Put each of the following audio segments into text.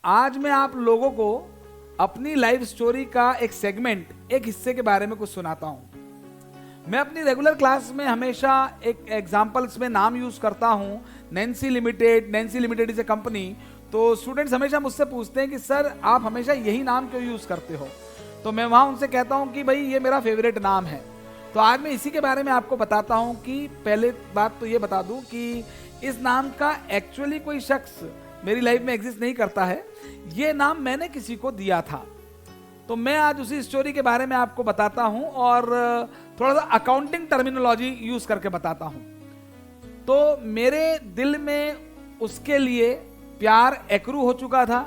आज मैं आप लोगों को अपनी लाइफ स्टोरी का एक सेगमेंट, एक हिस्से के बारे में कुछ सुनाता हूं। मैं अपनी रेगुलर क्लास में हमेशा एक एग्जांपल्स में नाम यूज करता हूं, Nancy limited is a company. तो स्टूडेंट्स हमेशा मुझसे पूछते हैं कि सर आप हमेशा यही नाम क्यों यूज करते हो। तो मैं वहां उनसे कहता हूं कि भाई ये मेरा फेवरेट नाम है। तो आज मैं इसी के बारे में आपको बताता हूं कि पहले बात तो ये बता दूं कि इस नाम का एक्चुअली कोई शख्स मेरी लाइफ में एग्जिस्ट नहीं करता है। ये नाम मैंने किसी को दिया था। तो मैं आज उसी स्टोरी के बारे में आपको बताता हूं और थोड़ा सा अकाउंटिंग टर्मिनोलॉजी यूज करके बताता हूं। तो मेरे दिल में उसके लिए प्यार एक्रू हो चुका था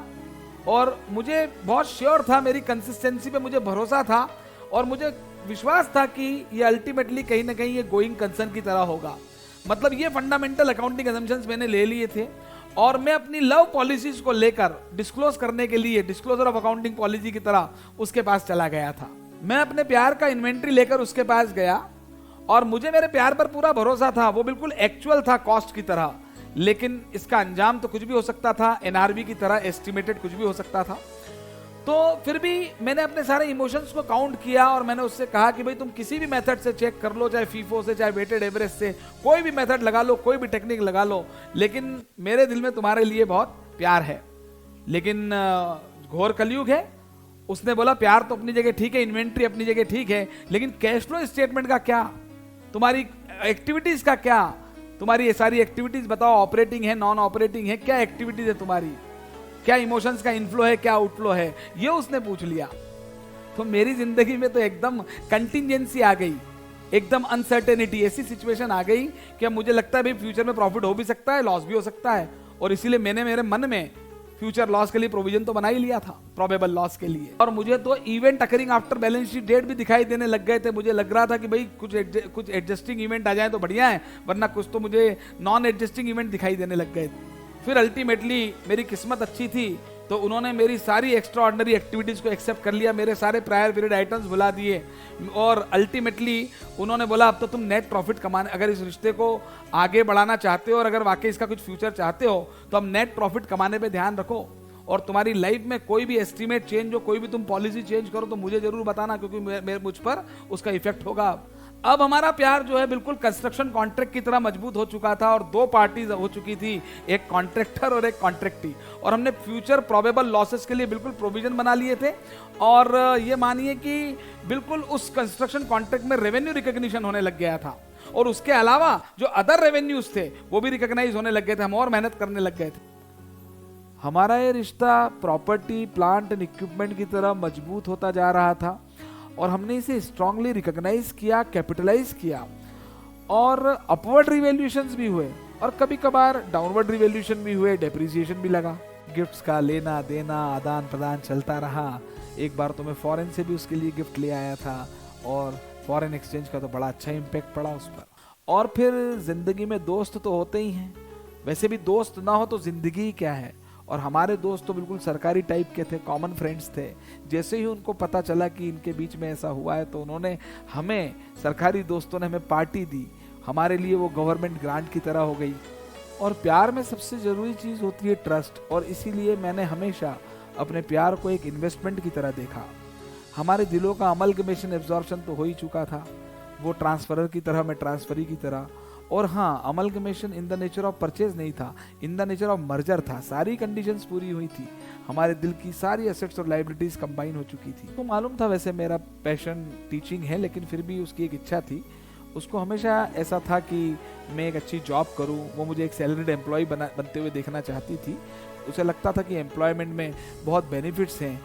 और मुझे बहुत श्योर था, मेरी कंसिस्टेंसी पे मुझे भरोसा था और मुझे विश्वास था कि ये अल्टीमेटली कहीं ना कहीं ये गोइंग कंसर्न की तरह होगा। मतलब ये फंडामेंटल अकाउंटिंग असम्पशंस मैंने ले लिए थे और मैं अपनी लव पॉलिसीज को लेकर डिस्क्लोज करने के लिए डिस्क्लोजर ऑफ अकाउंटिंग पॉलिसी की तरह उसके पास चला गया था। मैं अपने प्यार का इन्वेंट्री लेकर उसके पास गया और मुझे मेरे प्यार पर पूरा भरोसा था, वो बिल्कुल एक्चुअल था कॉस्ट की तरह। लेकिन इसका अंजाम तो कुछ भी हो सकता था, एनआरबी की तरह एस्टिमेटेड कुछ भी हो सकता था। तो फिर भी मैंने अपने सारे इमोशंस को काउंट किया और मैंने उससे कहा कि भाई तुम किसी भी मेथड से चेक कर लो, चाहे फीफो से, चाहे वेटेड एवरेज से, कोई भी मेथड लगा लो, कोई भी टेक्निक लगा लो, लेकिन मेरे दिल में तुम्हारे लिए बहुत प्यार है। लेकिन घोर कलयुग है। उसने बोला प्यार तो अपनी जगह ठीक है, इन्वेंट्री अपनी जगह ठीक है, लेकिन कैश फ्लो स्टेटमेंट का क्या, तुम्हारी एक्टिविटीज का क्या, तुम्हारी ये सारी एक्टिविटीज बताओ, ऑपरेटिंग है, नॉन ऑपरेटिंग है, क्या एक्टिविटीज है तुम्हारी, क्या इमोशंस का इनफ्लो है, क्या आउटफ्लो है, ये उसने पूछ लिया। तो मेरी जिंदगी में तो एकदम कंटिजेंसी आ गई, एकदम अनसर्टेनिटी, ऐसी सिचुएशन आ गई कि अब मुझे लगता है भाई फ्यूचर में प्रॉफिट हो भी सकता है, लॉस भी हो सकता है। और इसीलिए मैंने मेरे मन में फ्यूचर लॉस के लिए प्रोविजन तो बना ही लिया था, प्रोबेबल लॉस के लिए। और मुझे तो event occurring after balance sheet date भी दिखाई देने लग गए थे। मुझे लग रहा था कि भाई कुछ एडजस्टिंग इवेंट आ जाए तो बढ़िया है, वरना कुछ तो मुझे नॉन एडजस्टिंग इवेंट दिखाई देने लग गए थे। फिर अल्टीमेटली मेरी किस्मत अच्छी थी तो उन्होंने मेरी सारी एक्स्ट्रा ऑर्डिनरी एक्टिविटीज को एक्सेप्ट कर लिया, मेरे सारे प्रायर पीरियड आइटम्स भुला दिए और अल्टीमेटली उन्होंने बोला अब तो तुम नेट प्रॉफिट कमाने, अगर इस रिश्ते को आगे बढ़ाना चाहते हो और अगर वाकई इसका कुछ फ्यूचर चाहते हो तो अब नेट प्रॉफिट कमाने पे ध्यान रखो और तुम्हारी लाइफ में कोई भी एस्टिमेट चेंज हो, कोई भी तुम पॉलिसी चेंज करो तो मुझे जरूर बताना, क्योंकि मुझ पर उसका इफेक्ट होगा। अब हमारा प्यार जो है बिल्कुल कंस्ट्रक्शन कॉन्ट्रैक्ट की तरह मजबूत हो चुका था और दो पार्टीज हो चुकी थी, एक कॉन्ट्रैक्टर और एक कॉन्ट्रैक्टी, और हमने फ्यूचर प्रोबेबल लॉसेस के लिए बिल्कुल प्रोविजन बना लिए थे। और ये मानिए कि बिल्कुल उस कंस्ट्रक्शन कॉन्ट्रैक्ट में रेवेन्यू रिकॉग्निशन होने लग गया था और उसके अलावा जो अदर रेवेन्यूज थे वो भी रिकॉग्नाइज होने लग गए थे, हम और मेहनत करने लग गए थे। हमारा ये रिश्ता प्रॉपर्टी, प्लांट एंड इक्विपमेंट की तरह मजबूत होता जा रहा था और हमने इसे स्ट्रांगली रिकॉग्नाइज किया, कैपिटलाइज किया और अपवर्ड रिवैल्यूएशंस भी हुए और कभी कभार डाउनवर्ड रिवैल्यूएशन भी हुए, डेप्रिसिएशन भी लगा। गिफ्ट्स का लेना देना, आदान प्रदान चलता रहा। एक बार तो मैं फॉरेन से भी उसके लिए गिफ्ट ले आया था और फॉरेन एक्सचेंज का तो बड़ा अच्छा इम्पैक्ट पड़ा उस पर। और फिर जिंदगी में दोस्त तो होते ही हैं, वैसे भी दोस्त ना हो तो जिंदगी क्या है। और हमारे दोस्त तो बिल्कुल सरकारी टाइप के थे, कॉमन फ्रेंड्स थे। जैसे ही उनको पता चला कि इनके बीच में ऐसा हुआ है तो उन्होंने हमें, सरकारी दोस्तों ने हमें पार्टी दी। हमारे लिए वो गवर्नमेंट ग्रांट की तरह हो गई। और प्यार में सबसे जरूरी चीज होती है ट्रस्ट, और इसीलिए मैंने हमेशा अपने प्यार को एक इन्वेस्टमेंट की तरह देखा। हमारे दिलों का अमलगमेशन, एब्जॉर्प्शन तो हो ही चुका था, वो ट्रांसफरर की तरह, मैं ट्रांसफरी की तरह। और हाँ, amalgamation in the nature of purchase नहीं था, in the nature of merger था। सारी कंडीशंस पूरी हुई थी, हमारे दिल की सारी एसेट्स और लायबिलिटीज कंबाइन हो चुकी थी। तो मालूम था वैसे मेरा पैशन टीचिंग है, लेकिन फिर भी उसकी एक इच्छा थी। उसको हमेशा ऐसा था कि मैं एक अच्छी जॉब करूं, वो मुझे एक सैलरीड एम्प्लॉय बनते हुए देखना चाहती थी। उसे लगता था कि एम्प्लॉयमेंट में बहुत बेनिफिट्स हैं,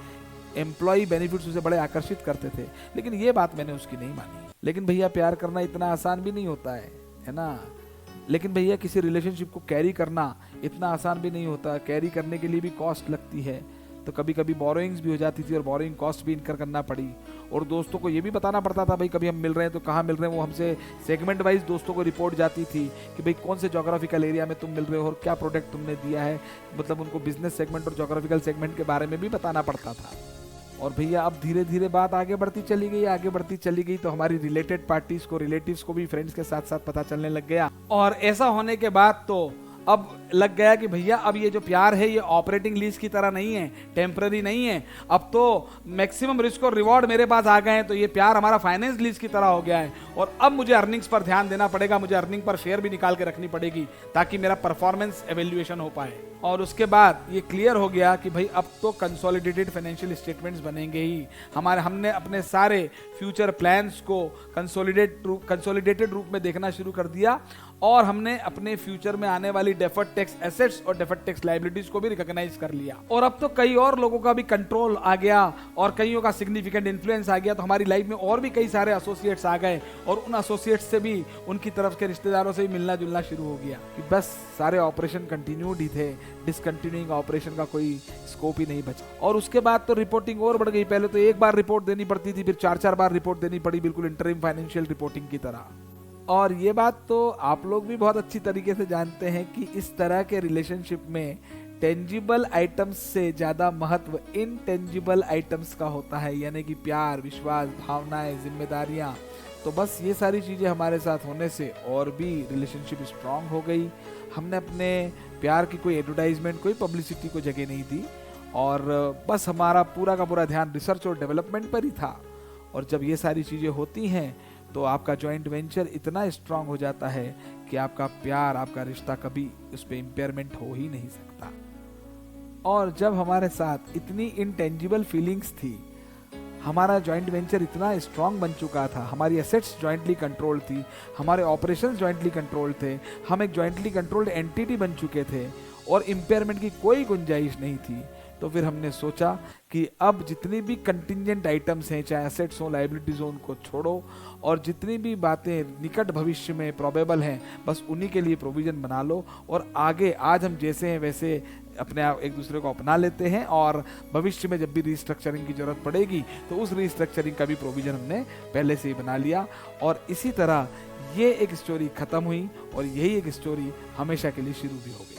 एम्प्लॉय बेनिफिट्स उसे बड़े आकर्षित करते थे। लेकिन ये बात मैंने उसकी नहीं मानी। लेकिन भैया प्यार करना इतना आसान भी नहीं होता है ना। लेकिन भैया किसी रिलेशनशिप को कैरी करना इतना आसान भी नहीं होता, कैरी करने के लिए भी कॉस्ट लगती है। तो कभी कभी बोरोइंग्स भी हो जाती थी और बोरोइंग कॉस्ट भी इनकर करना पड़ी। और दोस्तों को ये भी बताना पड़ता था भाई कभी हम मिल रहे हैं तो कहाँ मिल रहे हैं। वो हमसे सेगमेंट वाइज दोस्तों को रिपोर्ट जाती थी कि भाई कौन से जोग्राफिकल एरिया में तुम मिल रहे हो और क्या प्रोडक्ट तुमने दिया है। मतलब उनको बिजनेस सेगमेंट और जोग्राफिकल सेगमेंट के बारे में भी बताना पड़ता था। और भैया अब धीरे धीरे बात आगे बढ़ती चली गई तो हमारी रिलेटेड पार्टीज को, रिलेटिव्स को भी फ्रेंड्स के साथ साथ पता चलने लग गया। और ऐसा होने के बाद तो अब लग गया कि भैया अब ये जो प्यार है ये ऑपरेटिंग लीज की तरह नहीं है, टेम्पररी नहीं है, अब तो मैक्सिमम रिस्क और रिवॉर्ड मेरे पास आ गए हैं, तो ये प्यार हमारा फाइनेंस लीज की तरह हो गया है और अब मुझे अर्निंग्स पर ध्यान देना पड़ेगा, मुझे अर्निंग पर शेयर भी निकाल के रखनी पड़ेगी ताकि मेरा परफॉर्मेंस एवेल्युएशन हो पाए। और उसके बाद ये क्लियर हो गया कि भाई अब तो कंसोलिडेटेड फाइनेंशियल स्टेटमेंट्स बनेंगे ही, हमने अपने सारे फ्यूचर प्लान्स को कंसोलिडेटेड रूप में देखना शुरू कर दिया और हमने अपने फ्यूचर में आने वाली डेफर्ड टैक्स एसेट्स और डेफर्ड टैक्स लायबिलिटीज को भी रिकॉग्नाइज कर लिया। और अब तो कई और लोगों का भी कंट्रोल आ गया और कईयों का सिग्निफिकेंट इन्फ्लुएंस आ गया, तो हमारी लाइफ में और भी कई सारे एसोसिएट्स आ गए और उन एसोसिएट्स से भी, उनकी तरफ के रिश्तेदारों से भी मिलना जुलना शुरू हो गया कि बस सारे ऑपरेशन कंटिन्यूड ही थे, डिसकंटिन्यूइंग ऑपरेशन का कोई स्कोप ही नहीं बचा। और उसके बाद तो रिपोर्टिंग और बढ़ गई, पहले तो एक बार रिपोर्ट देनी पड़ती थी, फिर 4-4 बार रिपोर्ट देनी पड़ी, बिल्कुल इंटरिम फाइनेंशियल रिपोर्टिंग की तरह। और ये बात तो आप लोग भी बहुत अच्छी तरीके से जानते हैं कि इस तरह के रिलेशनशिप में टेंजिबल आइटम्स से ज्यादा महत्व इनटेंजिबल आइटम्स का होता है, यानी कि प्यार, विश्वास, भावनाएं, जिम्मेदारियां। तो बस ये सारी चीजें हमारे साथ होने से और भी रिलेशनशिप स्ट्रांग हो गई। हमने अपने प्यार की कोई एडवर्टाइजमेंट, कोई पब्लिसिटी को जगह नहीं दी और बस हमारा पूरा का पूरा ध्यान रिसर्च और डेवलपमेंट पर ही था। और जब ये सारी चीजें होती हैं तो आपका जॉइंट वेंचर इतना स्ट्रांग हो जाता है कि आपका प्यार, आपका रिश्ता कभी उस पर इंपेयरमेंट हो ही नहीं सकता। और जब हमारे साथ इतनी इनटेंजिबल फीलिंग्स थी, हमारा जॉइंट वेंचर इतना स्ट्रांग बन चुका था, हमारी एसेट्स जॉइंटली कंट्रोल थी, हमारे ऑपरेशंस जॉइंटली कंट्रोल थे, हम एक जॉइंटली कंट्रोल्ड एंटिटी बन चुके थे और इंपेयरमेंट की कोई गुंजाइश नहीं थी। तो फिर हमने सोचा कि अब जितनी भी कंटिंजेंट आइटम्स हैं, चाहे एसेट्स हो, लायबिलिटीज हो, उनको छोड़ो और जितनी भी बातें निकट भविष्य में प्रोबेबल हैं बस उन्हीं के लिए प्रोविजन बना लो और आगे आज हम जैसे हैं वैसे अपने आप एक दूसरे को अपना लेते हैं और भविष्य में जब भी रिस्ट्रक्चरिंग की जरूरत पड़ेगी तो उस रिस्ट्रक्चरिंग का भी प्रोविजन हमने पहले से ही बना लिया। और इसी तरह ये एक स्टोरी खत्म हुई और यही एक स्टोरी हमेशा के लिए शुरू भी हो गई।